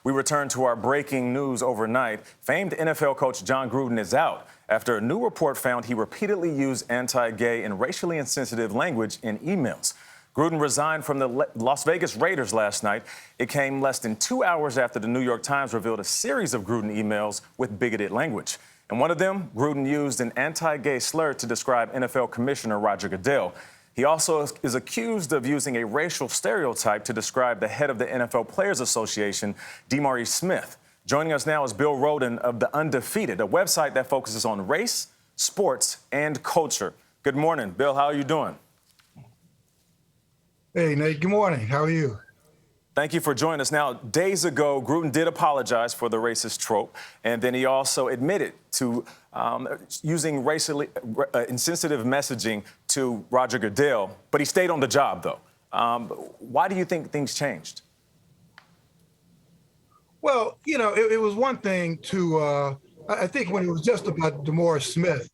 We return to our breaking news overnight. Famed NFL coach Jon Gruden is out after a new report found he repeatedly used anti-gay and racially insensitive language in emails. Gruden resigned from the Las Vegas Raiders last night. It came less than 2 hours after the New York Times revealed a series of Gruden emails with bigoted language. In one of them, Gruden used an anti-gay slur to describe NFL Commissioner Roger Goodell. He also is accused of using a racial stereotype to describe the head of the NFL Players Association, DeMaurice Smith. Joining us now is Bill Rhoden of The Undefeated, a website that focuses on race, sports, and culture. Good morning, Bill. How are you doing? Hey, Nate. Good morning. How are you? Thank you for joining us. Now, days ago, Gruden did apologize for the racist trope, and then he also admitted to using racially insensitive messaging to Roger Goodell, but he stayed on the job, though. Why do you think things changed? Well, you know, it was one thing to, I think when it was just about DeMaurice Smith,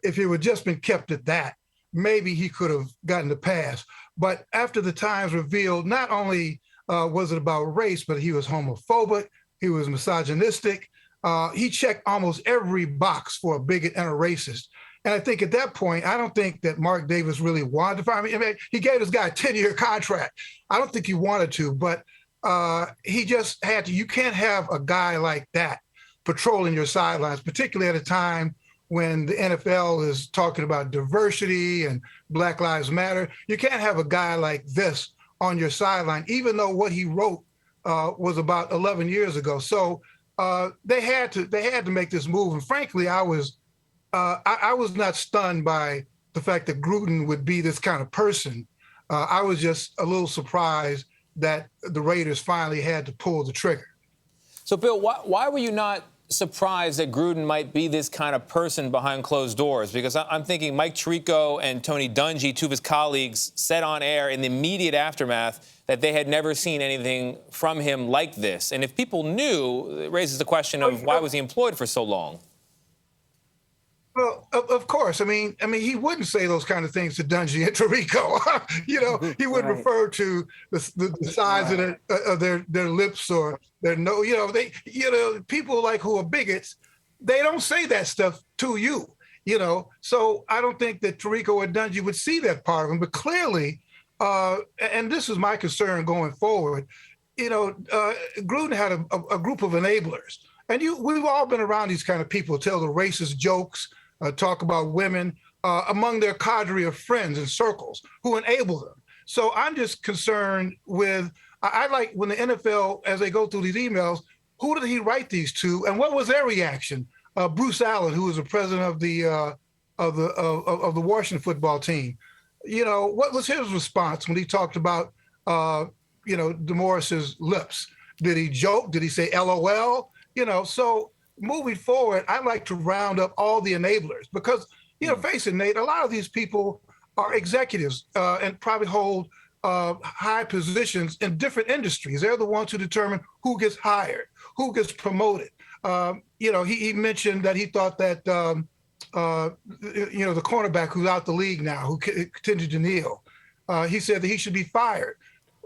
if it would just been kept at that, maybe he could have gotten the pass. But after the Times revealed, not only was it about race, but he was homophobic, he was misogynistic. He checked almost every box for a bigot and a racist. And I think at that point, I don't think that Mark Davis really wanted to fire me. I mean, he gave this guy a 10-year contract. I don't think he wanted to, but he just had to. You can't have a guy like that patrolling your sidelines, particularly at a time when the NFL is talking about diversity and Black Lives Matter. You can't have a guy like this on your sideline, even though what he wrote was about 11 years ago. So they had to make this move. And frankly, I was not stunned by the fact that Gruden would be this kind of person. I was just a little surprised that the Raiders finally had to pull the trigger. So, Bill, why were you not surprised that Gruden might be this kind of person behind closed doors? Because I'm thinking Mike Tirico and Tony Dungy, two of his colleagues, said on air in the immediate aftermath that they had never seen anything from him like this. And if people knew, it raises the question of why was he employed for so long? Well, of course. I mean, he wouldn't say those kind of things to Dungy and Tirico. You know, he would refer to the size of their lips or their nose. People like who are bigots, they don't say that stuff to you. You know, so I don't think that Tirico or Dungy would see that part of him. But clearly, and this is my concern going forward. You know, Gruden had a group of enablers, and we've all been around these kind of people, tell the racist jokes. Talk about women among their cadre of friends and circles who enable them. So I'm just concerned with, I like when the NFL, as they go through these emails, who did he write these to and what was their reaction? Bruce Allen, who was the president of the Washington football team, you know, what was his response when he talked about, DeMaurice's lips? Did he joke? Did he say LOL? You know, so moving forward, I like to round up all the enablers because, face it, Nate, a lot of these people are executives and probably hold high positions in different industries. They're the ones who determine who gets hired, who gets promoted. He mentioned that he thought that, the cornerback who's out the league now, who continued to kneel, he said that he should be fired.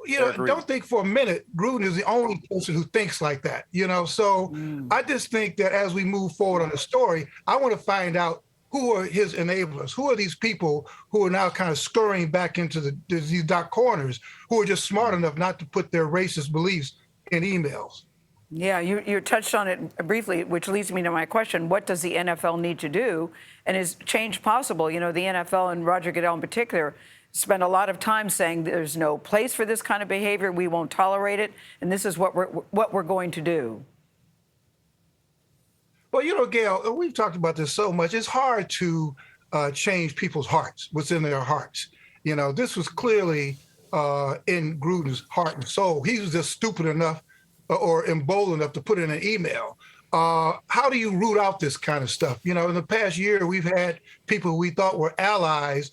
Don't think for a minute Gruden is the only person who thinks like that, So I just think that as we move forward on the story, I want to find out who are his enablers, who are these people who are now kind of scurrying back into these dark corners, who are just smart enough not to put their racist beliefs in emails. Yeah, you touched on it briefly, which leads me to my question. What does the NFL need to do? And is change possible? You know, the NFL and Roger Goodell in particular spend a lot of time saying there's no place for this kind of behavior. We won't tolerate it. And this is what we're going to do. Well, Gayle, we've talked about this so much. It's hard to change people's hearts, what's in their hearts. This was clearly in Gruden's heart and soul. He was just stupid enough or emboldened enough to put in an email. How do you root out this kind of stuff? In the past year, we've had people we thought were allies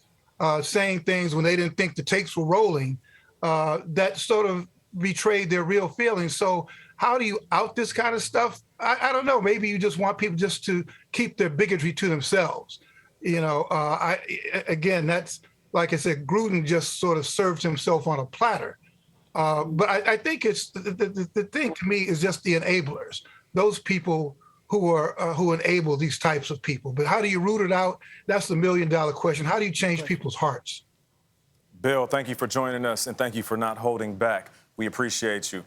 saying things when they didn't think the tapes were rolling, that sort of betrayed their real feelings. So how do you out this kind of stuff? I don't know. Maybe you just want people just to keep their bigotry to themselves. Again, that's, like I said, Gruden just sort of served himself on a platter. But I think it's the thing to me is just the enablers, those people who enable these types of people. But how do you root it out? That's the $1 million question. How do you change people's hearts? Bill, thank you for joining us, and thank you for not holding back. We appreciate you.